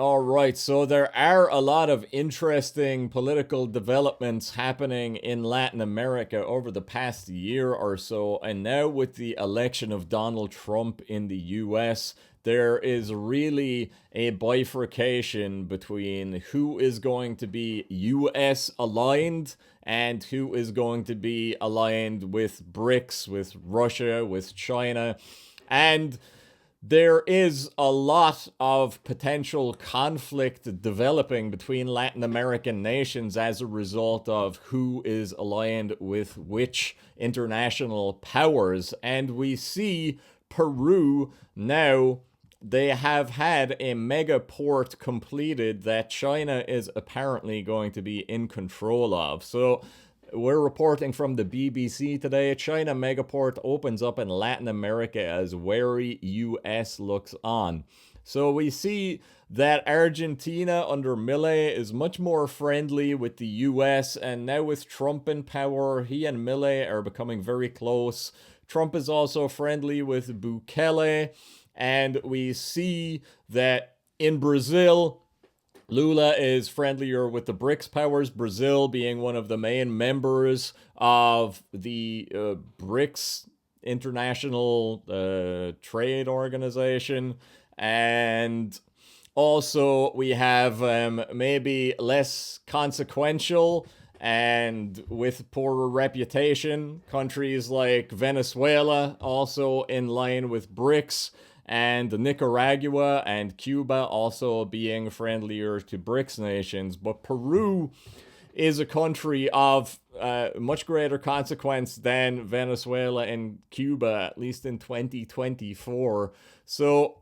All right, so there are a lot of interesting political developments happening in Latin America over the past year or so, and now with the election of Donald Trump in the US, there is really a bifurcation between who is going to be US aligned and who is going to be aligned with BRICS, with Russia, with China, and there is a lot of potential conflict developing between Latin American nations as a result of who is aligned with which international powers. And we see Peru now, they have had a megaport completed that China is apparently going to be in control of. So we're reporting from the BBC today. China Megaport opens up in Latin America as wary US looks on. So we see that Argentina under Milei is much more friendly with the US, and now with Trump in power, he and Milei are becoming very close. Trump is also friendly with Bukele, and we see that in Brazil, Lula is friendlier with the BRICS powers, Brazil being one of the main members of the BRICS International Trade Organization. And also, we have maybe less consequential and with poorer reputation countries like Venezuela, also in line with BRICS, and Nicaragua and Cuba also being friendlier to BRICS nations. But Peru is a country of much greater consequence than Venezuela and Cuba, at least in 2024. So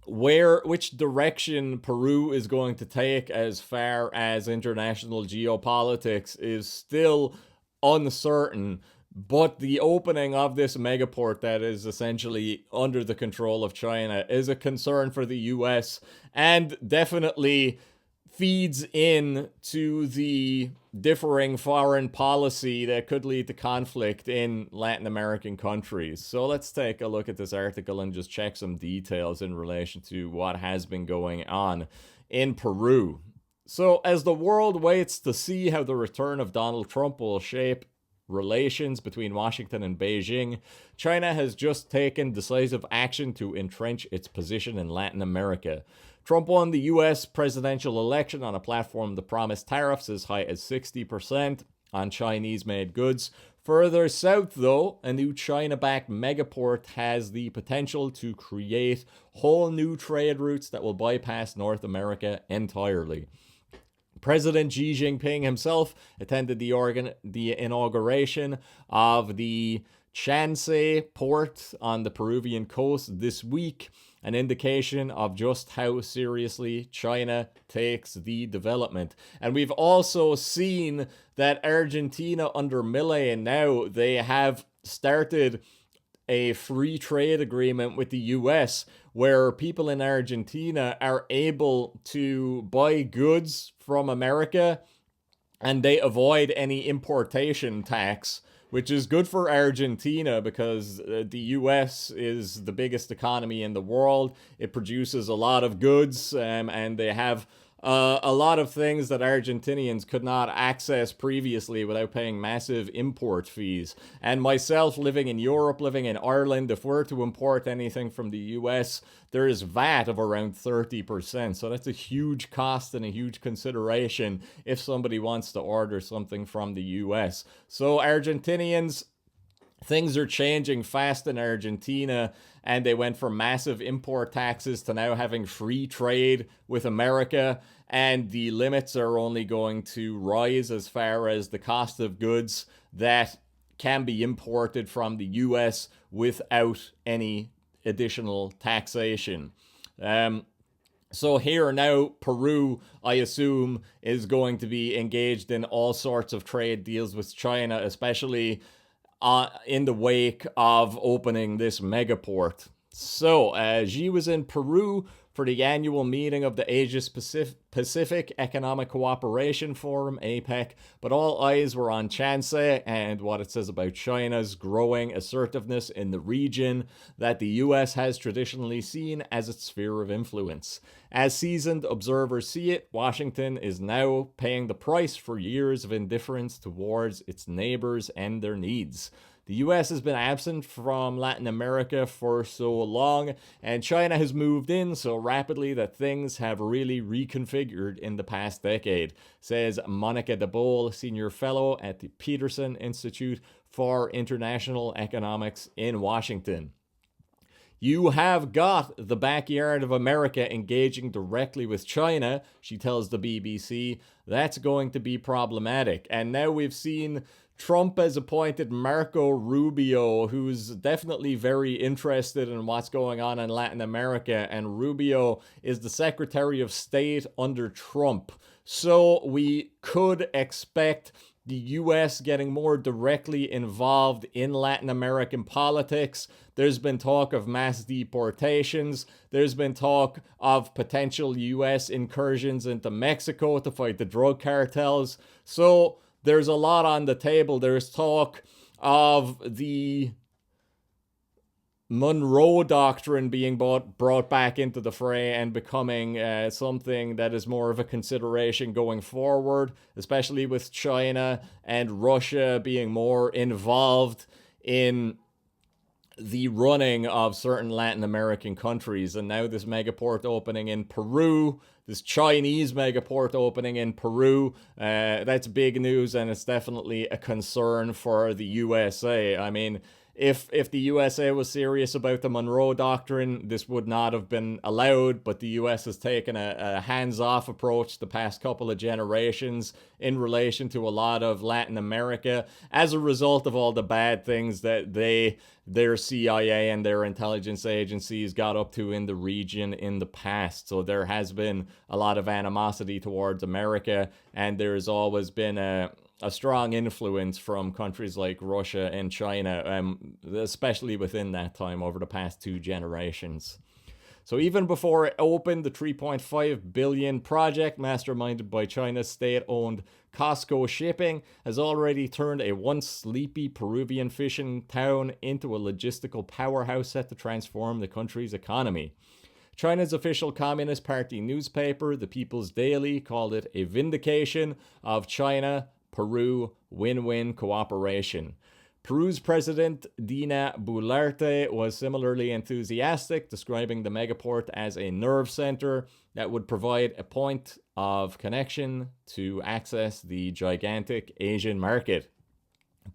which direction Peru is going to take as far as international geopolitics is still uncertain. But the opening of this megaport that is essentially under the control of China is a concern for the US, and definitely feeds in to the differing foreign policy that could lead to conflict in Latin American countries. So let's take a look at this article and just check some details in relation to what has been going on in Peru. So as the world waits to see how the return of Donald Trump will shape relations between Washington and Beijing, China has just taken decisive action to entrench its position in Latin America. Trump won the US presidential election on a platform that promised tariffs as high as 60% on Chinese-made goods. Further south, though, a new China-backed megaport has the potential to create whole new trade routes that will bypass North America entirely. President Xi Jinping himself attended the inauguration of the Chansey port on the Peruvian coast this week, an indication of just how seriously China takes the development. And we've also seen that Argentina under Milei now, they have started a free trade agreement with the US where people in Argentina are able to buy goods from America and they avoid any importation tax, which is good for Argentina because the US is the biggest economy in the world. It produces a lot of goods, and they have a lot of things that Argentinians could not access previously without paying massive import fees. And myself, living in Europe, living in Ireland, if we're to import anything from the US, there is VAT of around 30%. So that's a huge cost and a huge consideration if somebody wants to order something from the US. So Argentinians, things are changing fast in Argentina, and they went from massive import taxes to now having free trade with America, and the limits are only going to rise as far as the cost of goods that can be imported from the US without any additional taxation. So here now, Peru, I assume, is going to be engaged in all sorts of trade deals with China, especially in the wake of opening this megaport. So, Xi was in Peru for the annual meeting of the Asia Pacific Economic Cooperation Forum, APEC, but all eyes were on Chansey and what it says about China's growing assertiveness in the region that the US has traditionally seen as its sphere of influence. As seasoned observers see it, Washington is now paying the price for years of indifference towards its neighbors and their needs. The US has been absent from Latin America for so long, and China has moved in so rapidly that things have really reconfigured in the past decade, says Monica de Boll, Senior Fellow at the Peterson Institute for International Economics in Washington. You have got the backyard of America engaging directly with China, she tells the BBC. That's going to be problematic. And now we've seen Trump has appointed Marco Rubio, who's definitely very interested in what's going on in Latin America, and Rubio is the Secretary of State under Trump. So we could expect the US getting more directly involved in Latin American politics. There's been talk of mass deportations. There's been talk of potential US incursions into Mexico to fight the drug cartels. So there's a lot on the table. There's talk of the Monroe Doctrine being brought back into the fray and becoming something that is more of a consideration going forward, especially with China and Russia being more involved in the running of certain Latin American countries. And now this megaport opening in Peru, this Chinese megaport opening in Peru, that's big news, and it's definitely a concern for the USA. I mean, if the USA was serious about the Monroe Doctrine, this would not have been allowed, but the US has taken a hands-off approach the past couple of generations in relation to a lot of Latin America as a result of all the bad things that their CIA and their intelligence agencies got up to in the region in the past. So there has been a lot of animosity towards America, and there's always been a strong influence from countries like Russia and China, especially within that time over the past 2 generations. So even before it opened, the $3.5 billion project, masterminded by China's state-owned Costco Shipping, has already turned a once sleepy Peruvian fishing town into a logistical powerhouse set to transform the country's economy. China's official Communist Party newspaper, The People's Daily, called it a vindication of China-Peru win-win cooperation. Peru's President Dina Boluarte was similarly enthusiastic, describing the megaport as a nerve center that would provide a point of connection to access the gigantic Asian market.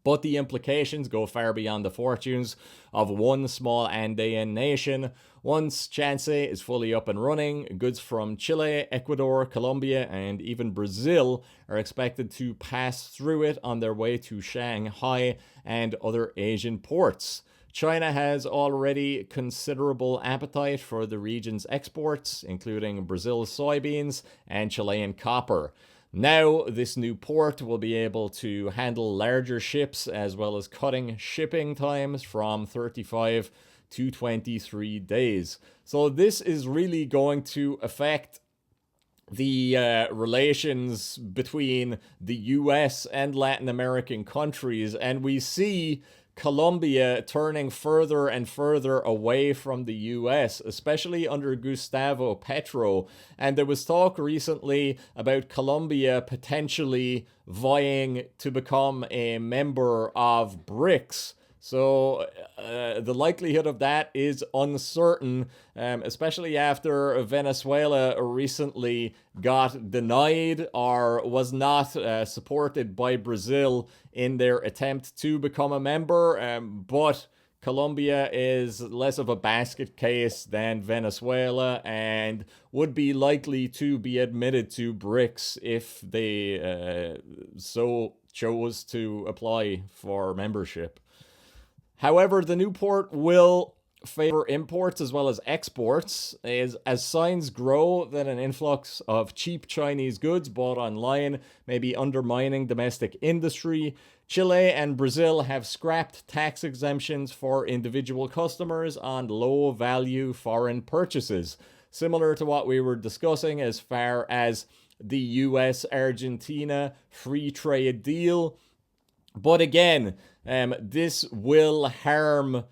But the implications go far beyond the fortunes of one small Andean nation. Once Chansey is fully up and running, goods from Chile, Ecuador, Colombia, and even Brazil are expected to pass through it on their way to Shanghai and other Asian ports. China has already considerable appetite for the region's exports, including Brazil's soybeans and Chilean copper. Now, this new port will be able to handle larger ships as well as cutting shipping times from 35 to 23 days. So this is really going to affect the relations between the US and Latin American countries, and we see Colombia turning further and further away from the US, especially under Gustavo Petro. And there was talk recently about Colombia potentially vying to become a member of BRICS. So the likelihood of that is uncertain, especially after Venezuela recently got denied or was not supported by Brazil in their attempt to become a member. But Colombia is less of a basket case than Venezuela and would be likely to be admitted to BRICS if they so chose to apply for membership. However, the new port will favor imports as well as exports, as signs grow that an influx of cheap Chinese goods bought online may be undermining domestic industry. Chile and Brazil have scrapped tax exemptions for individual customers on low-value foreign purchases. similar to what we were discussing as far as the US-Argentina free trade deal. But again, this will harm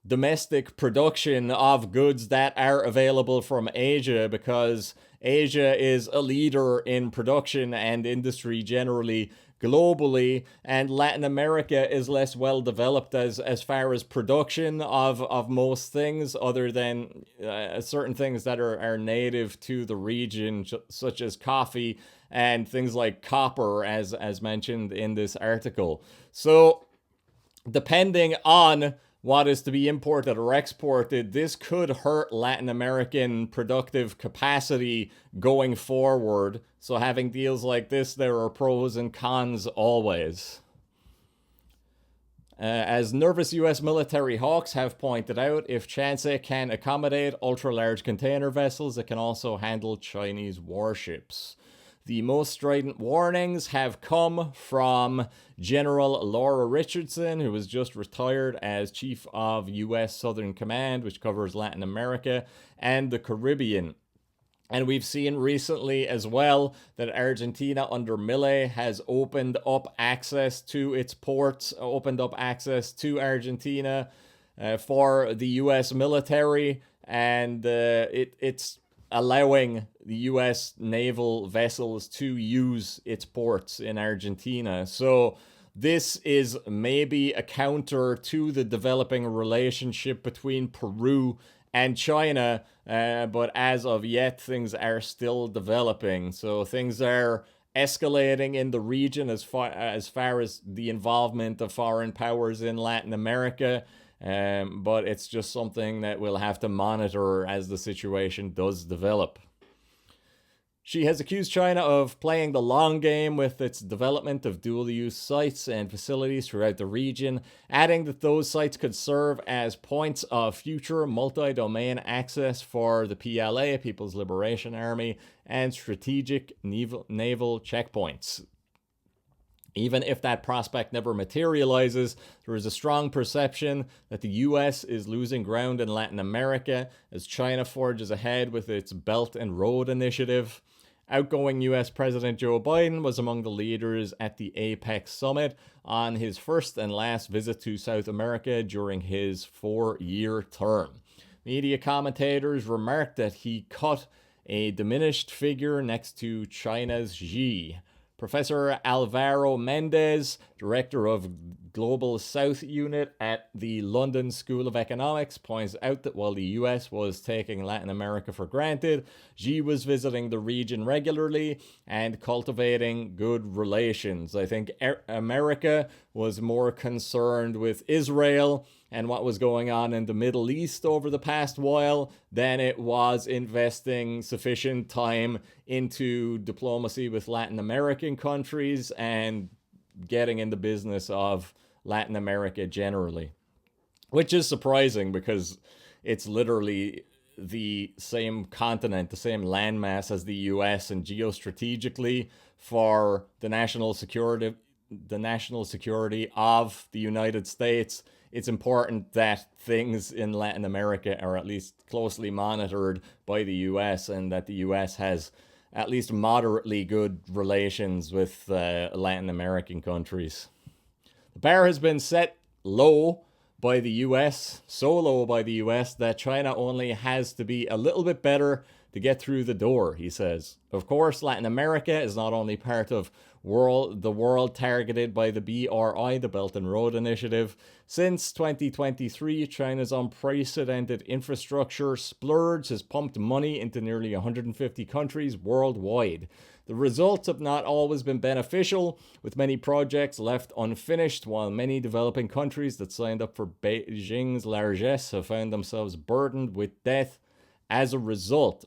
domestic production of goods that are available from Asia, because Asia is a leader in production and industry generally globally, and Latin America is less well developed as far as production of most things, other than certain things that are native to the region, such as coffee and things like copper, as mentioned in this article. So depending on what is to be imported or exported, this could hurt Latin American productive capacity going forward. So having deals like this, there are pros and cons always. As nervous US military hawks have pointed out, if Chance can accommodate ultra-large container vessels, it can also handle Chinese warships. The most strident warnings have come from General Laura Richardson, who was just retired as Chief of U.S. Southern Command, which covers Latin America and the Caribbean. And we've seen recently as well that Argentina under Milei has opened up access to its ports, opened up access to Argentina for the U.S. military, and it's allowing the US naval vessels to use its ports in Argentina. So this is maybe a counter to the developing relationship between Peru and China, but as of yet, things are still developing. So things are escalating in the region as far as the involvement of foreign powers in Latin America. But it's just something that we'll have to monitor as the situation does develop. She has accused China of playing the long game with its development of dual-use sites and facilities throughout the region, adding that those sites could serve as points of future multi-domain access for the PLA, People's Liberation Army, and strategic naval checkpoints. Even if that prospect never materializes, there is a strong perception that the US is losing ground in Latin America as China forges ahead with its Belt and Road Initiative. Outgoing US President Joe Biden was among the leaders at the APEC summit on his first and last visit to South America during his 4-year term. Media commentators remarked that he cut a diminished figure next to China's Xi. Professor Alvaro Mendez, director of Global South Unit at the London School of Economics, points out that while the US was taking Latin America for granted, Xi was visiting the region regularly and cultivating good relations. I think America was more concerned with Israel and what was going on in the Middle East over the past while than it was investing sufficient time into diplomacy with Latin American countries and getting in the business of Latin America generally. Which is surprising because it's literally the same continent, the same landmass as the US, and geostrategically for the national security of the United States, it's important that things in Latin America are at least closely monitored by the US, and that the US has at least moderately good relations with Latin American countries. The bar has been set low by the US, so low by the US that China only has to be a little bit better to get through the door, he says. Of course, Latin America is not only part of the world targeted by the BRI, the Belt and Road Initiative. Since 2023, China's unprecedented infrastructure splurge has pumped money into nearly 150 countries worldwide. The results have not always been beneficial, with many projects left unfinished, while many developing countries that signed up for Beijing's largesse have found themselves burdened with debt as a result.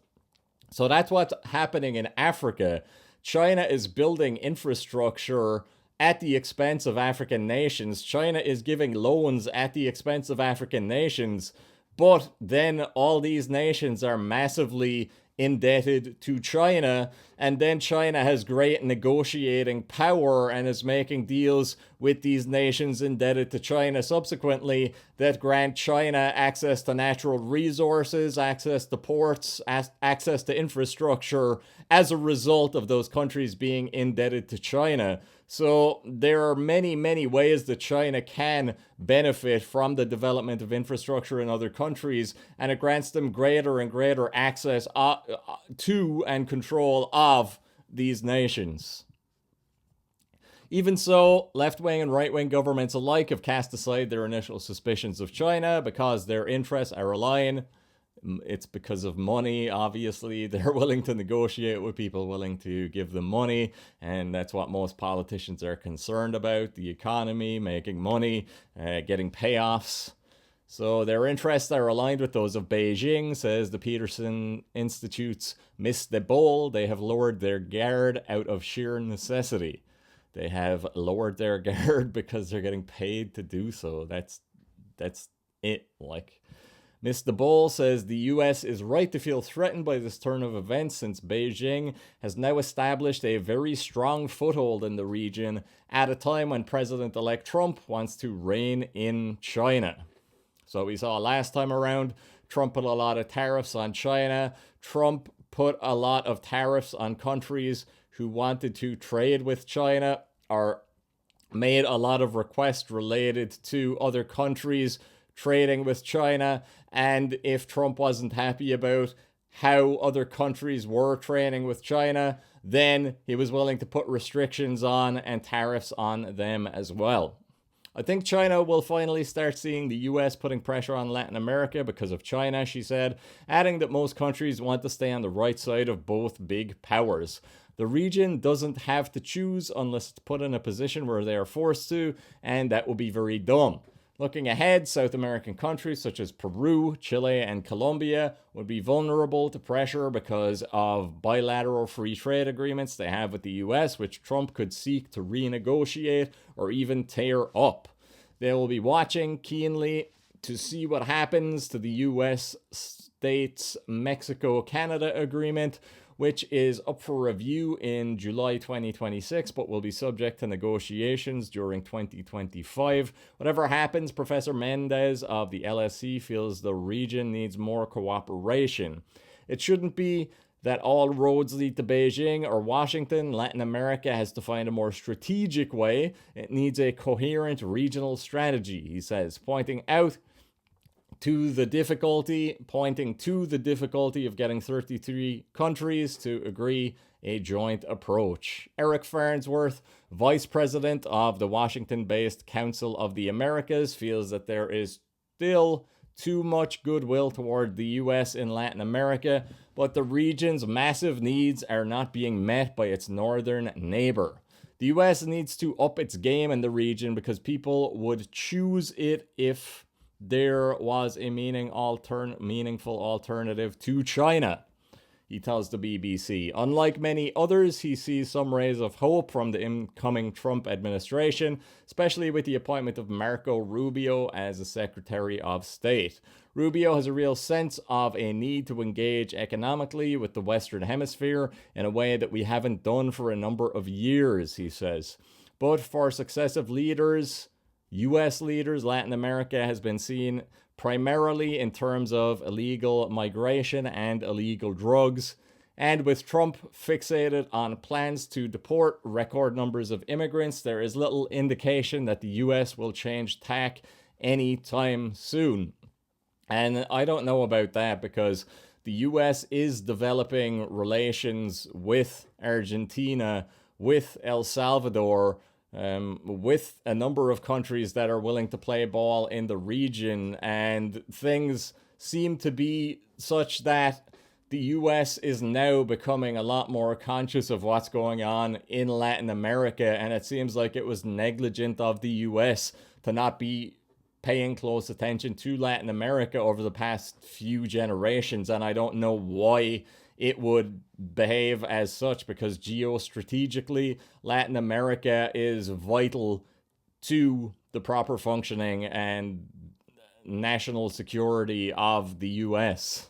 So that's what's happening in Africa. China is building infrastructure at the expense of African nations. China is giving loans at the expense of African nations, but then all these nations are massively indebted to China, and then China has great negotiating power and is making deals with these nations indebted to China subsequently, that grant China access to natural resources, access to ports, access to infrastructure as a result of those countries being indebted to China. So there are many, many ways that China can benefit from the development of infrastructure in other countries, and it grants them greater and greater access to and control of these nations. Even so, left-wing and right-wing governments alike have cast aside their initial suspicions of China because their interests are aligned. It's because of money, obviously. They're willing to negotiate with people willing to give them money, and that's what most politicians are concerned about: the economy, making money, getting payoffs. So their interests are aligned with those of Beijing, says the Peterson Institute's Miss the Bowl. They have lowered their guard out of sheer necessity. They have lowered their guard because they're getting paid to do so. That's it. Like, Mr. Bull says the US is right to feel threatened by this turn of events, since Beijing has now established a very strong foothold in the region at a time when President-elect Trump wants to rein in China. So we saw last time around, Trump put a lot of tariffs on China. Trump put a lot of tariffs on countries who wanted to trade with China, or made a lot of requests related to other countries trading with China. And if Trump wasn't happy about how other countries were trading with China, then he was willing to put restrictions on and tariffs on them as well. I think China will finally start seeing the US putting pressure on Latin America because of China, she said, adding that most countries want to stay on the right side of both big powers. The region doesn't have to choose unless it's put in a position where they are forced to, and that will be very dumb. Looking ahead, South American countries such as Peru, Chile, and Colombia would be vulnerable to pressure because of bilateral free trade agreements they have with the US, which Trump could seek to renegotiate or even tear up. They will be watching keenly to see what happens to the US States Mexico-Canada agreement, which is up for review in July 2026, but will be subject to negotiations during 2025. Whatever happens, Professor Mendez of the LSE feels the region needs more cooperation. It shouldn't be that all roads lead to Beijing or Washington. Latin America has to find a more strategic way. It needs a coherent regional strategy, he says, pointing to the difficulty of getting 33 countries to agree a joint approach. Eric Farnsworth, vice president of the Washington-based Council of the Americas, feels that there is still too much goodwill toward the US in Latin America, but the region's massive needs are not being met by its northern neighbor. The US needs to up its game in the region because people would choose it if there was a meaningful alternative to China, he tells the BBC. Unlike many others, he sees some rays of hope from the incoming Trump administration, especially with the appointment of Marco Rubio as the Secretary of State. Rubio has a real sense of a need to engage economically with the Western Hemisphere in a way that we haven't done for a number of years, he says. But for successive leaders, US leaders, Latin America has been seen primarily in terms of illegal migration and illegal drugs. And with Trump fixated on plans to deport record numbers of immigrants, there is little indication that the US will change tack anytime soon. And I don't know about that, because the US is developing relations with Argentina, with El Salvador, with a number of countries that are willing to play ball in the region, and things seem to be such that the US is now becoming a lot more conscious of what's going on in Latin America, and it seems like it was negligent of the US to not be paying close attention to Latin America over the past few generations, and I don't know why it would behave as such, because geostrategically, Latin America is vital to the proper functioning and national security of the US.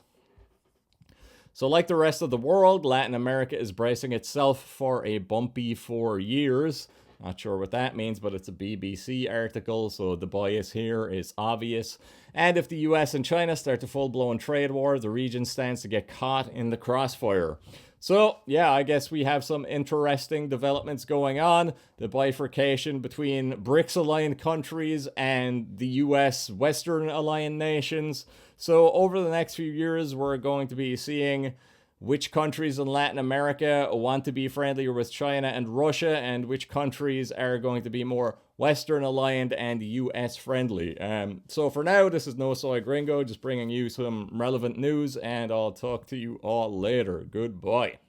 So like the rest of the world, Latin America is bracing itself for a bumpy 4 years. Not sure what that means, but it's a BBC article, so the bias here is obvious. And if the US and China start a full-blown trade war, the region stands to get caught in the crossfire. So, yeah, I guess we have some interesting developments going on. The bifurcation between BRICS aligned countries and the US Western aligned nations. So, over the next few years, we're going to be seeing which countries in Latin America want to be friendlier with China and Russia, and which countries are going to be more Western aligned and US friendly. So for now, this is No Soy Gringo, just bringing you some relevant news, and I'll talk to you all later. Goodbye.